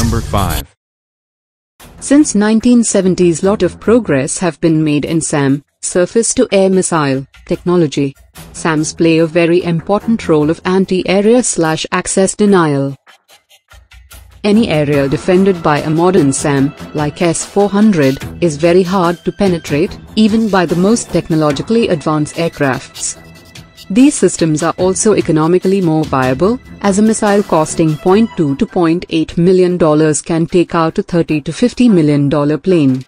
Number 5. Since 1970s, lot of progress have been made in SAM, surface-to-air missile, technology. SAMs play a very important role of anti-area/access denial. Any area defended by a modern SAM, like S-400, is very hard to penetrate, even by the most technologically advanced aircrafts. These systems are also economically more viable, as a missile costing $0.2 to $0.8 million can take out a $30 to $50 million plane.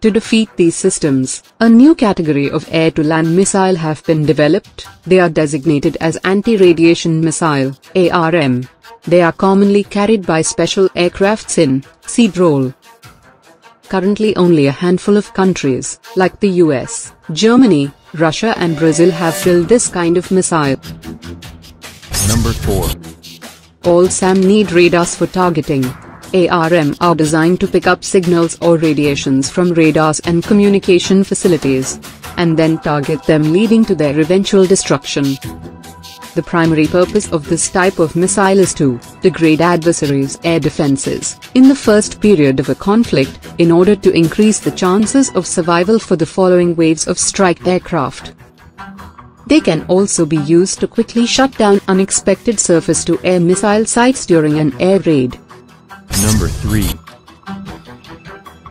To defeat these systems, a new category of air-to-land missile have been developed. They are designated as anti-radiation missile, ARM. They are commonly carried by special aircrafts in seed role. Currently only a handful of countries, like the US, Germany, Russia and Brazil have built this kind of missile. Number 4. All SAM need radars for targeting. ARM are designed to pick up signals or radiations from radars and communication facilities, and then target them, leading to their eventual destruction. The primary purpose of this type of missile is to degrade adversaries' air defenses in the first period of a conflict, in order to increase the chances of survival for the following waves of strike aircraft. They can also be used to quickly shut down unexpected surface-to-air missile sites during an air raid. Number 3.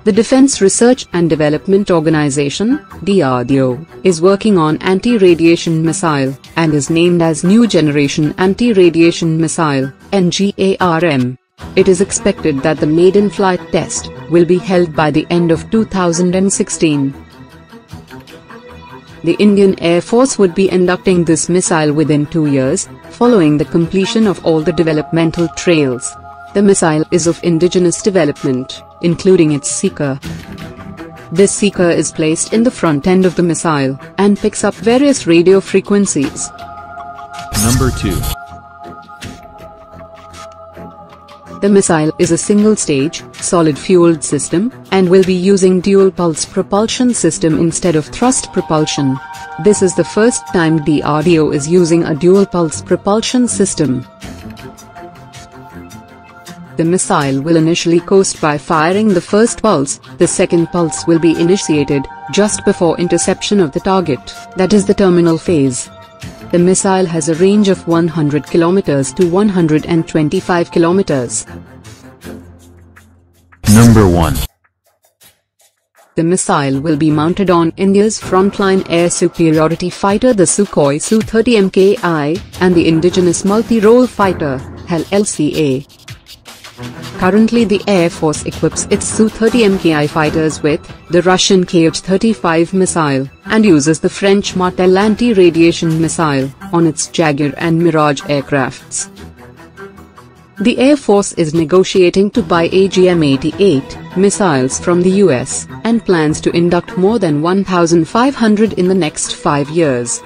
The Defense Research and Development Organization, DRDO, is working on anti-radiation missile, and is named as New Generation Anti-Radiation Missile, NGARM. It is expected that the maiden flight test will be held by the end of 2016. The Indian Air Force would be inducting this missile within 2 years, following the completion of all the developmental trails. The missile is of indigenous development, including its seeker. This seeker is placed in the front end of the missile, and picks up various radio frequencies. Number 2. The missile is a single-stage, solid-fueled system, and will be using dual-pulse propulsion system instead of thrust propulsion. This is the first time DRDO is using a dual-pulse propulsion system. The missile will initially coast by firing the first pulse. The second pulse will be initiated just before interception of the target, that is the terminal phase. The missile has a range of 100 km to 125 km. Number 1. The missile will be mounted on India's frontline air superiority fighter, the Sukhoi Su-30 Mki, and the indigenous multi-role fighter, HAL-LCA. Currently the Air Force equips its Su-30 Mki fighters with the Russian Kh-35 missile, and uses the French Martel anti-radiation missile on its Jaguar and Mirage aircrafts. The Air Force is negotiating to buy AGM-88 missiles from the US, and plans to induct more than 1,500 in the next 5 years.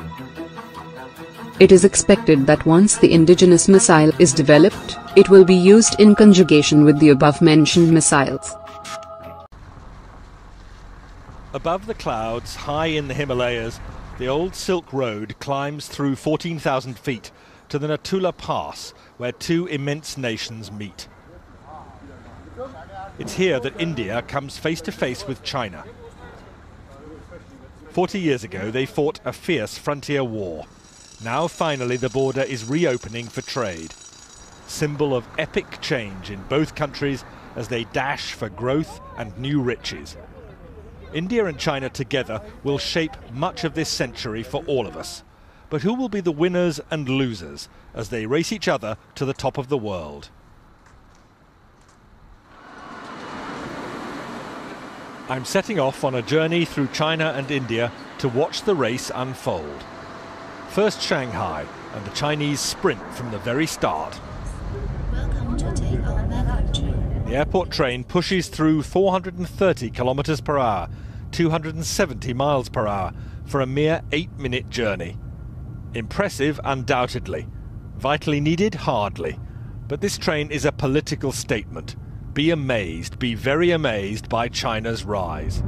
It is expected that once the indigenous missile is developed, it will be used in conjugation with the above-mentioned missiles. Above the clouds, high in the Himalayas, the old Silk Road climbs through 14,000 feet to the Natula Pass, where two immense nations meet. It's here that India comes face to face with China. 40 years ago, they fought a fierce frontier war. Now finally the border is reopening for trade. Symbol of epic change in both countries as they dash for growth and new riches. India and China together will shape much of this century for all of us. But who will be the winners and losers as they race each other to the top of the world? I'm setting off on a journey through China and India to watch the race unfold. First Shanghai, and the Chinese sprint from the very start. Welcome to take our country. The airport train pushes through 430 kilometers per hour, 270 miles per hour, for a mere 8-minute journey. Impressive, undoubtedly. Vitally needed, hardly. But this train is a political statement. Be amazed, be very amazed by China's rise.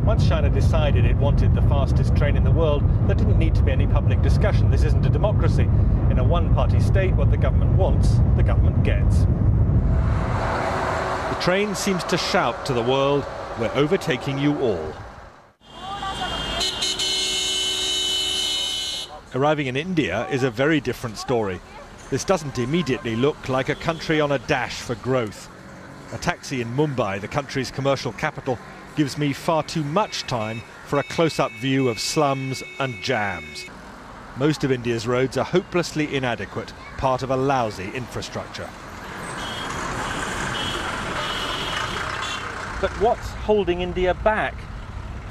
Once China decided it wanted the fastest train in the world, there didn't need to be any public discussion. This isn't a democracy. In a one-party state, what the government wants, the government gets. The train seems to shout to the world, "We're overtaking you all." Arriving in India is a very different story. This doesn't immediately look like a country on a dash for growth. A taxi in Mumbai, the country's commercial capital, gives me far too much time for a close-up view of slums and jams. Most of India's roads are hopelessly inadequate, part of a lousy infrastructure. But what's holding India back?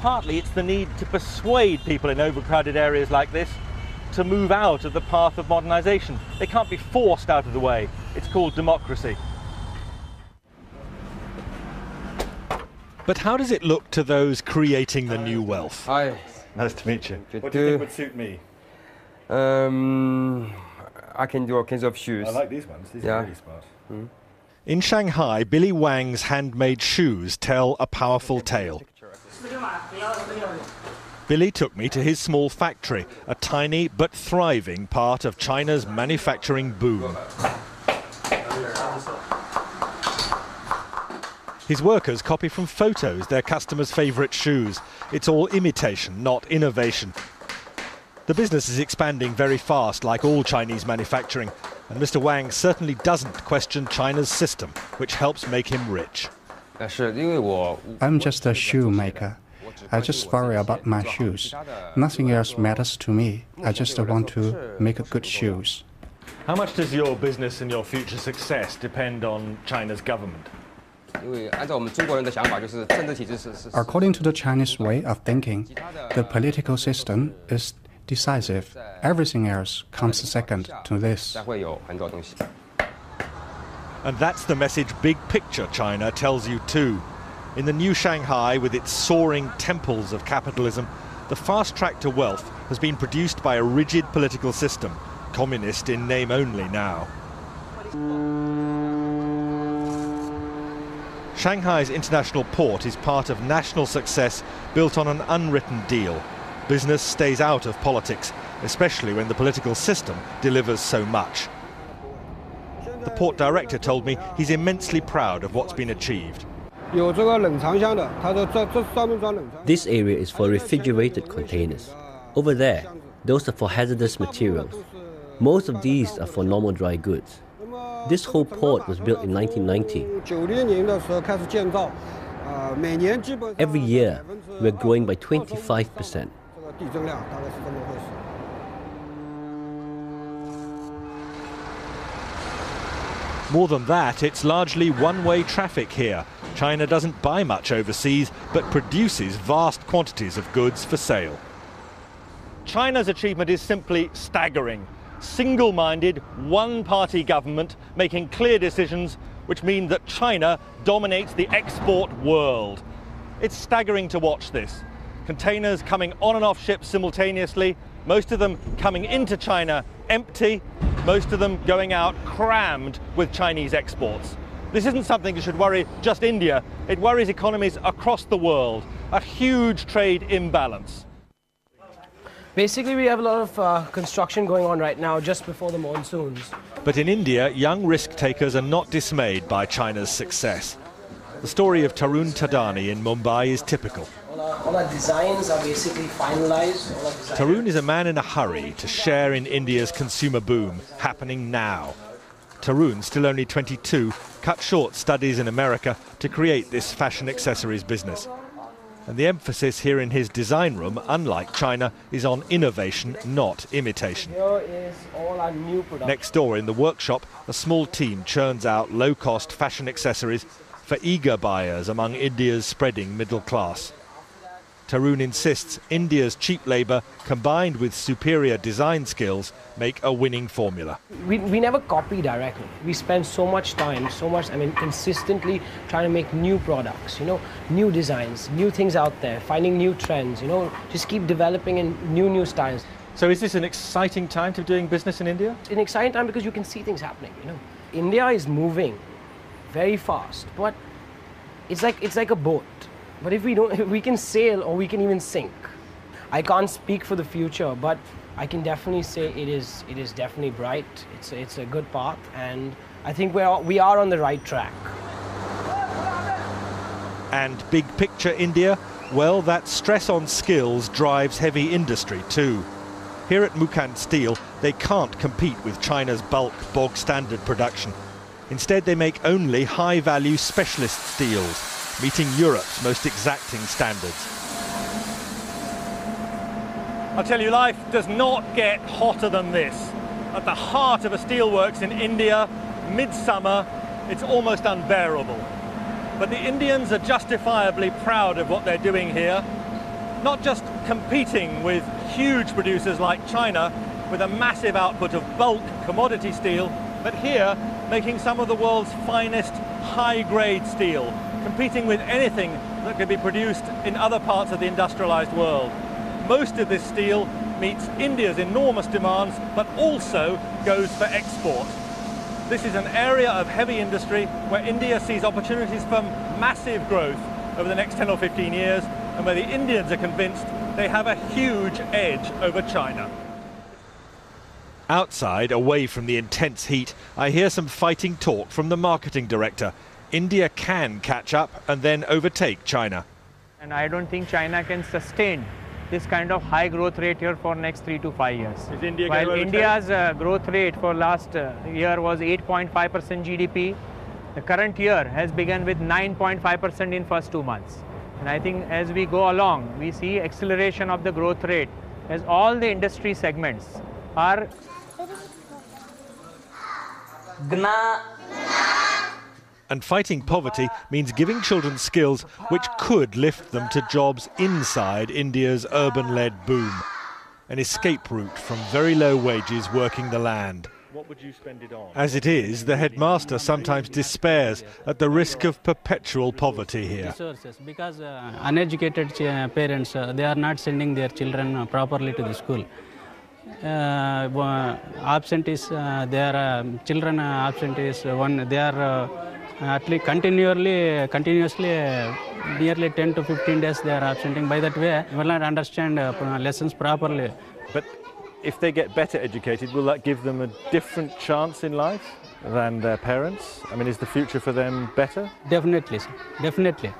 Partly it's the need to persuade people in overcrowded areas like this to move out of the path of modernisation. They can't be forced out of the way. It's called democracy. But how does it look to those creating the new wealth? Hi. Nice to meet you. What do you think would suit me? I can do all kinds of shoes. I like these ones. These are really smart. Mm. In Shanghai, Billy Wang's handmade shoes tell a powerful tale. Billy took me to his small factory, a tiny but thriving part of China's manufacturing boom. His workers copy from photos their customers' favourite shoes. It's all imitation, not innovation. The business is expanding very fast, like all Chinese manufacturing, and Mr. Wang certainly doesn't question China's system, which helps make him rich. I'm just a shoemaker. I just worry about my shoes. Nothing else matters to me. I just want to make good shoes. How much does your business and your future success depend on China's government? According to the Chinese way of thinking, the political system is decisive. Everything else comes second to this. And that's the message big picture China tells you too. In the new Shanghai, with its soaring temples of capitalism, the fast track to wealth has been produced by a rigid political system, communist in name only now. Shanghai's international port is part of national success built on an unwritten deal. Business stays out of politics, especially when the political system delivers so much. The port director told me he's immensely proud of what's been achieved. This area is for refrigerated containers. Over there, those are for hazardous materials. Most of these are for normal dry goods. This whole port was built in 1990. Every year, we're growing by 25%. More than that, it's largely one-way traffic here. China doesn't buy much overseas, but produces vast quantities of goods for sale. China's achievement is simply staggering. Single-minded, one-party government making clear decisions which mean that China dominates the export world. It's staggering to watch this. Containers coming on and off ships simultaneously, most of them coming into China empty, most of them going out crammed with Chinese exports. This isn't something that should worry just India, it worries economies across the world. A huge trade imbalance. Basically, we have a lot of construction going on right now just before the monsoons. But in India, young risk-takers are not dismayed by China's success. The story of Tarun Tadani in Mumbai is typical. All our designs are basically finalized. Tarun is a man in a hurry to share in India's consumer boom, happening now. Tarun, still only 22, cut short studies in America to create this fashion accessories business. And the emphasis here in his design room, unlike China, is on innovation, not imitation. Here is all our new production. Next door in the workshop, a small team churns out low-cost fashion accessories for eager buyers among India's spreading middle class. Tarun insists India's cheap labour, combined with superior design skills, make a winning formula. We never copy directly. We spend so much time, consistently trying to make new products, new designs, new things out there, finding new trends, just keep developing in new styles. So is this an exciting time to be doing business in India? It's an exciting time because you can see things happening, India is moving very fast, but it's like a boat. But if we can sail or we can even sink. I can't speak for the future, but I can definitely say it is definitely bright. It's a good path, and I think we are on the right track. And big picture India? Well, that stress on skills drives heavy industry too. Here at Mukand Steel, they can't compete with China's bulk, bog standard production. Instead, they make only high-value specialist steels, meeting Europe's most exacting standards. I'll tell you, life does not get hotter than this. At the heart of a steelworks in India, midsummer, it's almost unbearable. But the Indians are justifiably proud of what they're doing here, not just competing with huge producers like China with a massive output of bulk commodity steel, but here making some of the world's finest high-grade steel, competing with anything that could be produced in other parts of the industrialized world. Most of this steel meets India's enormous demands, but also goes for export. This is an area of heavy industry where India sees opportunities for massive growth over the next 10 or 15 years, and where the Indians are convinced they have a huge edge over China. Outside, away from the intense heat, I hear some fighting talk from the marketing director. India can catch up and then overtake China. And I don't think China can sustain this kind of high growth rate here for next 3 to 5 years. Is India While India's growth rate for last year was 8.5% GDP, the current year has begun with 9.5% in first 2 months. And I think as we go along, we see acceleration of the growth rate as all the industry segments are. And fighting poverty means giving children skills which could lift them to jobs inside India's urban-led boom. An escape route from very low wages working the land. What would you spend it on? As it is, the headmaster sometimes despairs at the risk of perpetual poverty here. Resources, because uneducated parents, they are not sending their children properly to the school. Absentees, their children absentees, they are at least continuously nearly 10 to 15 days they are absenting. By that way, will not understand lessons properly. But if they get better educated, will that give them a different chance in life than their parents? I mean, is the future for them better? Definitely, sir. Definitely.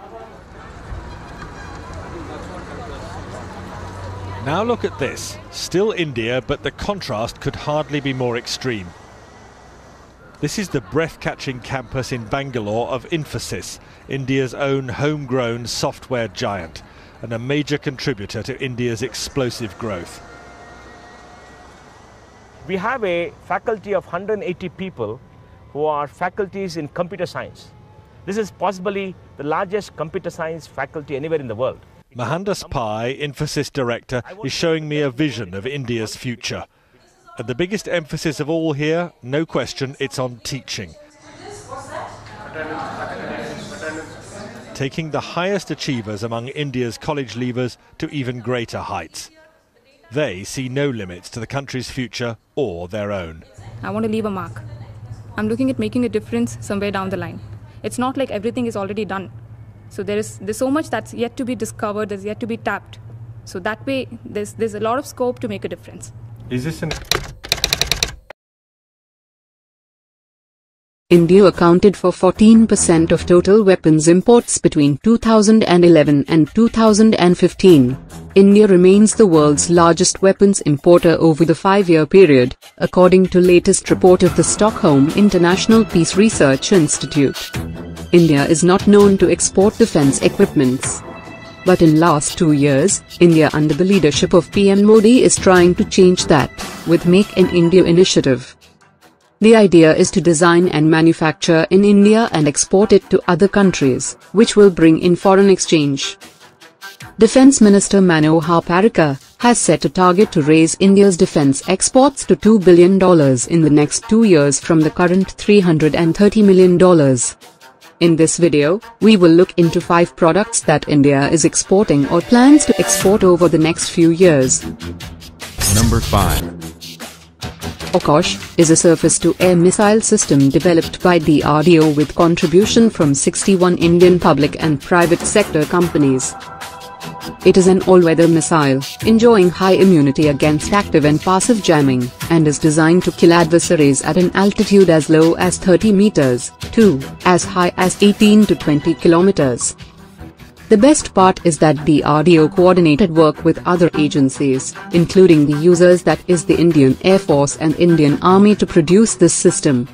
Now look at this. Still India, but the contrast could hardly be more extreme. This is the breath-catching campus in Bangalore of Infosys, India's own homegrown software giant, and a major contributor to India's explosive growth. We have a faculty of 180 people who are faculties in computer science. This is possibly the largest computer science faculty anywhere in the world. Mohandas Pai, Infosys director, is showing me a vision of India's future. And the biggest emphasis of all here, no question, it's on teaching. Taking the highest achievers among India's college leavers to even greater heights. They see no limits to the country's future or their own. I want to leave a mark. I'm looking at making a difference somewhere down the line. It's not like everything is already done. So there's so much that's yet to be discovered, there's yet to be tapped. So that way, there's a lot of scope to make a difference. Is this an... India accounted for 14% of total weapons imports between 2011 and 2015. India remains the world's largest weapons importer over the 5-year period, according to latest report of the Stockholm International Peace Research Institute. India is not known to export defense equipments. But in last 2 years, India under the leadership of PM Modi is trying to change that, with Make in India initiative. The idea is to design and manufacture in India and export it to other countries, which will bring in foreign exchange. Defense Minister Manohar Parrikar has set a target to raise India's defense exports to $2 billion in the next 2 years from the current $330 million. In this video, we will look into 5 products that India is exporting or plans to export over the next few years. Number 5. Akash is a surface-to-air missile system developed by DRDO with contribution from 61 Indian public and private sector companies. It is an all-weather missile, enjoying high immunity against active and passive jamming, and is designed to kill adversaries at an altitude as low as 30 meters, to as high as 18 to 20 kilometers. The best part is that DRDO coordinated work with other agencies, including the users, that is the Indian Air Force and Indian Army, to produce this system.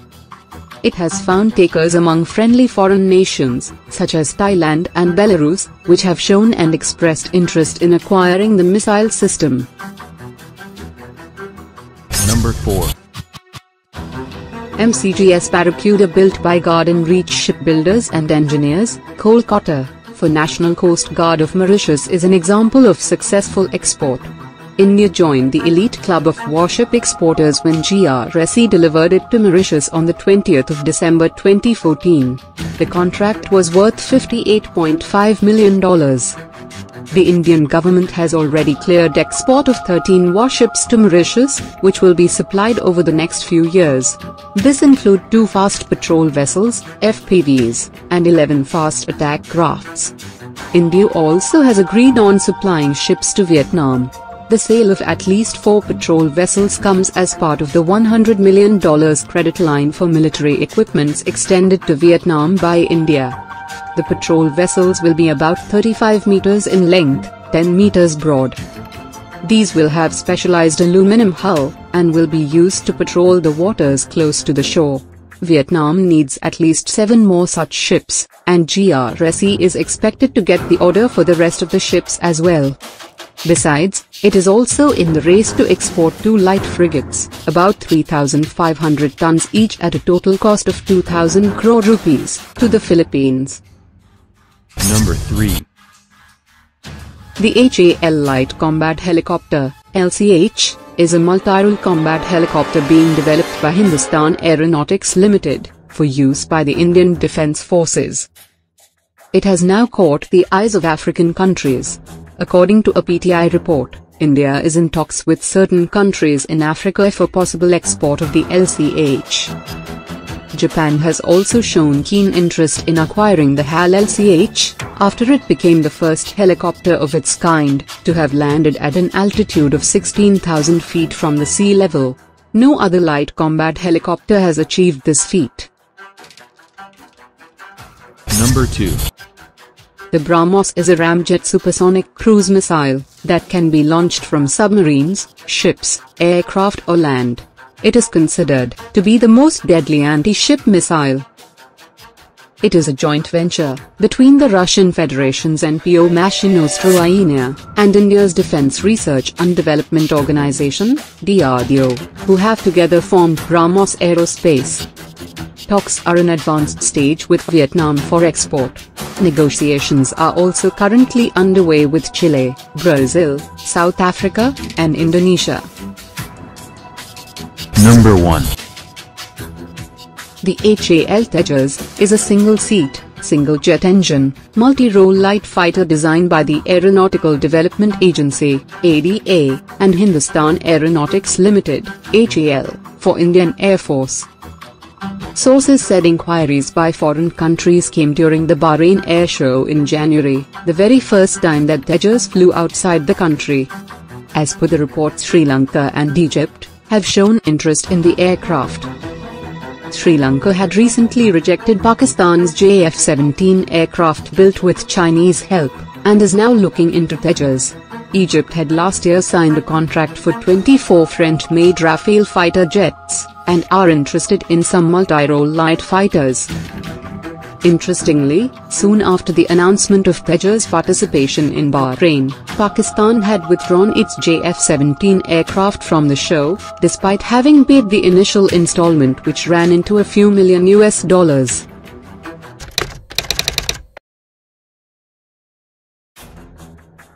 It has found takers among friendly foreign nations, such as Thailand and Belarus, which have shown and expressed interest in acquiring the missile system. Number 4. MCGS Barracuda, built by Garden Reach Shipbuilders and Engineers, Kolkata, for National Coast Guard of Mauritius, is an example of successful export. India joined the elite club of warship exporters when GRSE delivered it to Mauritius on the 20th of December 2014. The contract was worth $58.5 million. The Indian government has already cleared export of 13 warships to Mauritius, which will be supplied over the next few years. This include 2 fast patrol vessels, FPVs, and 11 fast attack crafts. India also has agreed on supplying ships to Vietnam. The sale of at least 4 patrol vessels comes as part of the $100 million credit line for military equipments extended to Vietnam by India. The patrol vessels will be about 35 meters in length, 10 meters broad. These will have specialized aluminum hull, and will be used to patrol the waters close to the shore. Vietnam needs at least 7 more such ships, and GRSE is expected to get the order for the rest of the ships as well. Besides, it is also in the race to export 2 light frigates, about 3,500 tons each at a total cost of 2,000 crore rupees, to the Philippines. Number 3. The HAL Light Combat Helicopter, LCH, is a multi-role combat helicopter being developed by Hindustan Aeronautics Limited, for use by the Indian Defence Forces. It has now caught the eyes of African countries. According to a PTI report, India is in talks with certain countries in Africa for possible export of the LCH. Japan has also shown keen interest in acquiring the HAL LCH, after it became the first helicopter of its kind to have landed at an altitude of 16,000 feet from the sea level. No other light combat helicopter has achieved this feat. Number 2. The BrahMos is a ramjet supersonic cruise missile that can be launched from submarines, ships, aircraft or land. It is considered to be the most deadly anti-ship missile. It is a joint venture between the Russian Federation's NPO Mashino-Stroyenia and India's Defence Research and Development Organization, DRDO, who have together formed BrahMos Aerospace. Talks are in advanced stage with Vietnam for export. Negotiations are also currently underway with Chile, Brazil, South Africa, and Indonesia. Number 1. The HAL Tejas is a single-seat, single-jet engine, multi-role light fighter designed by the Aeronautical Development Agency, ADA, and Hindustan Aeronautics Limited, HAL, for Indian Air Force. Sources said inquiries by foreign countries came during the Bahrain Air Show in January, the very first time that Tejas flew outside the country. As per the report, Sri Lanka and Egypt have shown interest in the aircraft. Sri Lanka had recently rejected Pakistan's JF-17 aircraft built with Chinese help, and is now looking into Tejas. Egypt had last year signed a contract for 24 French-made Rafale fighter jets, and are interested in some multi-role light fighters. Interestingly, soon after the announcement of Tejas' participation in Bahrain, Pakistan had withdrawn its JF-17 aircraft from the show, despite having paid the initial installment, which ran into a few million US.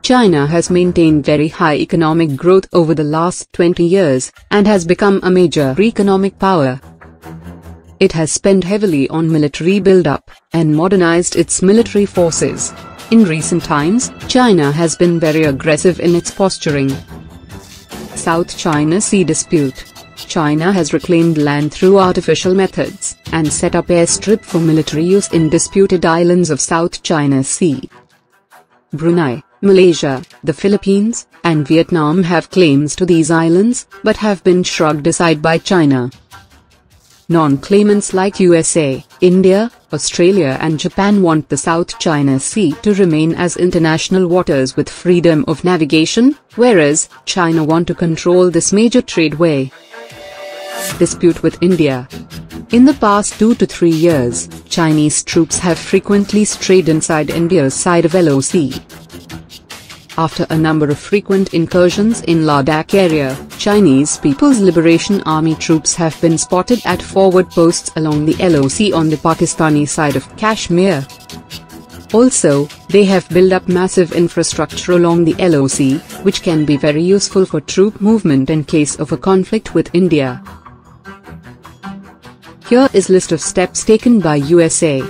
China has maintained very high economic growth over the last 20 years, and has become a major economic power. It has spent heavily on military build-up, and modernized its military forces. In recent times, China has been very aggressive in its posturing. South China Sea dispute. China has reclaimed land through artificial methods, and set up airstrip for military use in disputed islands of South China Sea. Brunei. Malaysia, the Philippines, and Vietnam have claims to these islands, but have been shrugged aside by China. Non-claimants like USA, India, Australia and Japan want the South China Sea to remain as international waters with freedom of navigation, whereas China want to control this major tradeway. Dispute with India. In the past 2 to 3 years, Chinese troops have frequently strayed inside India's side of LOC. After a number of frequent incursions in Ladakh area, Chinese People's Liberation Army troops have been spotted at forward posts along the LOC on the Pakistani side of Kashmir. Also, they have built up massive infrastructure along the LOC, which can be very useful for troop movement in case of a conflict with India. Here is list of steps taken by USA.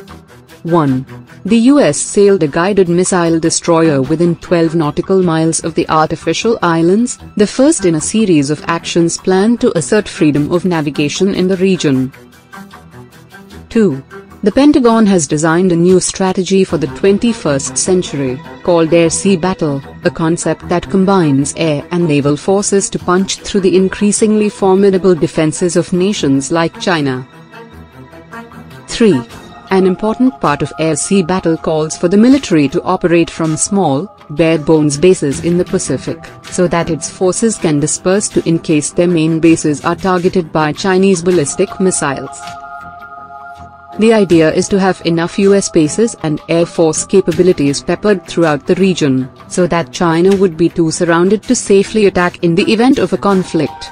1. The US sailed a guided missile destroyer within 12 nautical miles of the artificial islands, the first in a series of actions planned to assert freedom of navigation in the region. 2. The Pentagon has designed a new strategy for the 21st century, called Air-Sea Battle, a concept that combines air and naval forces to punch through the increasingly formidable defenses of nations like China. 3. An important part of air-sea battle calls for the military to operate from small, bare-bones bases in the Pacific, so that its forces can disperse to in case their main bases are targeted by Chinese ballistic missiles. The idea is to have enough US bases and Air Force capabilities peppered throughout the region, so that China would be too surrounded to safely attack in the event of a conflict.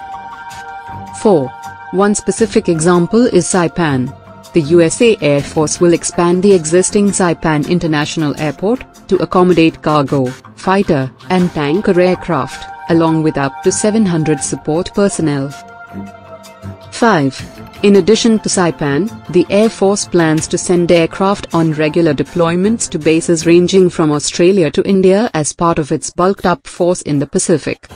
4. One specific example is Saipan. The USA Air Force will expand the existing Saipan International Airport to accommodate cargo, fighter, and tanker aircraft, along with up to 700 support personnel. 5. In addition to Saipan, the Air Force plans to send aircraft on regular deployments to bases ranging from Australia to India as part of its bulked-up force in the Pacific.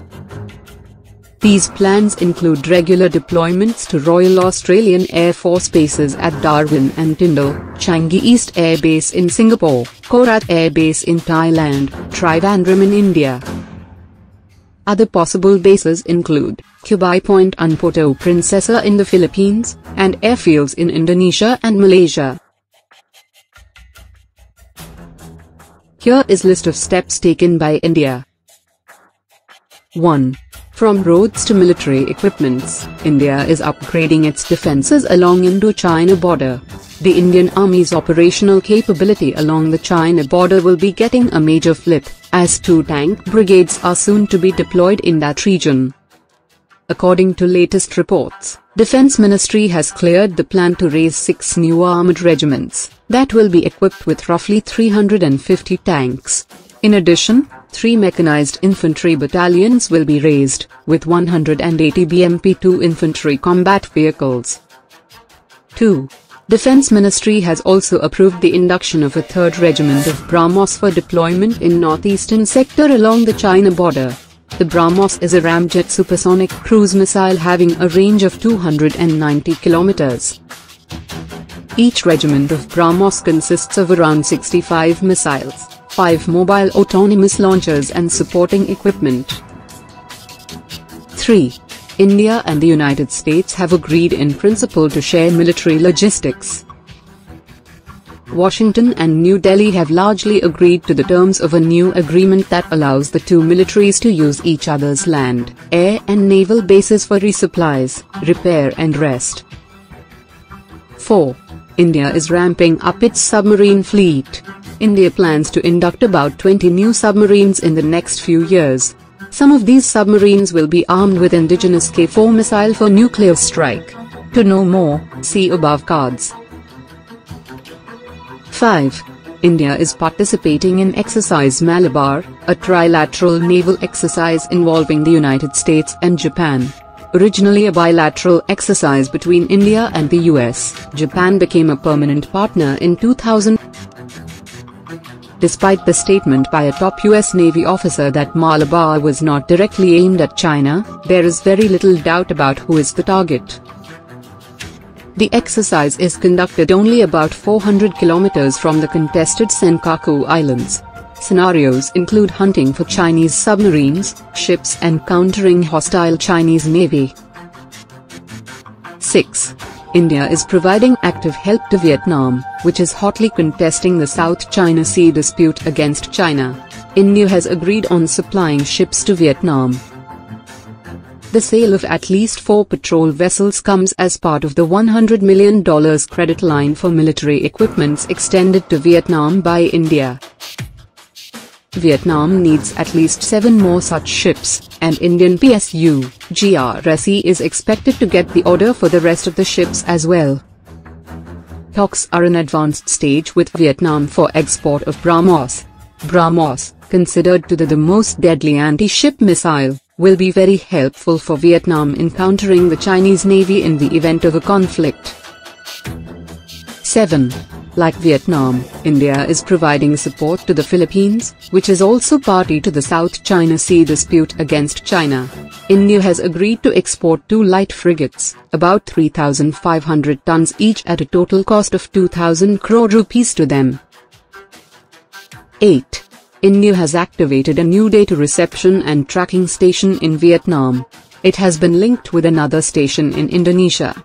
These plans include regular deployments to Royal Australian Air Force bases at Darwin and Tyndall, Changi East Air Base in Singapore, Korat Air Base in Thailand, Trivandrum in India. Other possible bases include Kubai Point and Puerto Princesa in the Philippines, and airfields in Indonesia and Malaysia. Here is list of steps taken by India. 1. From roads to military equipments, India is upgrading its defenses along Indo-China border. The Indian Army's operational capability along the China border will be getting a major flip, as 2 tank brigades are soon to be deployed in that region. According to latest reports, Defense Ministry has cleared the plan to raise 6 new armored regiments, that will be equipped with roughly 350 tanks. In addition, 3 mechanized infantry battalions will be raised, with 180 BMP-2 infantry combat vehicles. 2. Defense Ministry has also approved the induction of a 3rd regiment of BrahMos for deployment in northeastern sector along the China border. The BrahMos is a ramjet supersonic cruise missile having a range of 290 kilometers. Each regiment of BrahMos consists of around 65 missiles, 5 mobile autonomous launchers and supporting equipment. 3. India and the United States have agreed in principle to share military logistics. Washington and New Delhi have largely agreed to the terms of a new agreement that allows the 2 militaries to use each other's land, air and naval bases for resupplies, repair and rest. 4. India is ramping up its submarine fleet. India plans to induct about 20 new submarines in the next few years. Some of these submarines will be armed with indigenous K-4 missile for nuclear strike. To know more, see above cards. 5. India is participating in Exercise Malabar, a trilateral naval exercise involving the United States and Japan. Originally a bilateral exercise between India and the US, Japan became a permanent partner in 2000. Despite the statement by a top US Navy officer that Malabar was not directly aimed at China, there is very little doubt about who is the target. The exercise is conducted only about 400 kilometers from the contested Senkaku Islands. Scenarios include hunting for Chinese submarines, ships and countering hostile Chinese Navy. 6. India is providing active help to Vietnam, which is hotly contesting the South China Sea dispute against China. India has agreed on supplying ships to Vietnam. The sale of at least 4 patrol vessels comes as part of the $100 million credit line for military equipments extended to Vietnam by India. Vietnam needs at least 7 more such ships, and Indian PSU, GRSE is expected to get the order for the rest of the ships as well. Talks are in advanced stage with Vietnam for export of BrahMos. BrahMos, considered to be the most deadly anti-ship missile, will be very helpful for Vietnam in countering the Chinese Navy in the event of a conflict. 7. Like Vietnam, India is providing support to the Philippines, which is also party to the South China Sea dispute against China. India has agreed to export 2 light frigates, about 3,500 tons each at a total cost of 2,000 crore rupees to them. 8. India has activated a new data reception and tracking station in Vietnam. It has been linked with another station in Indonesia.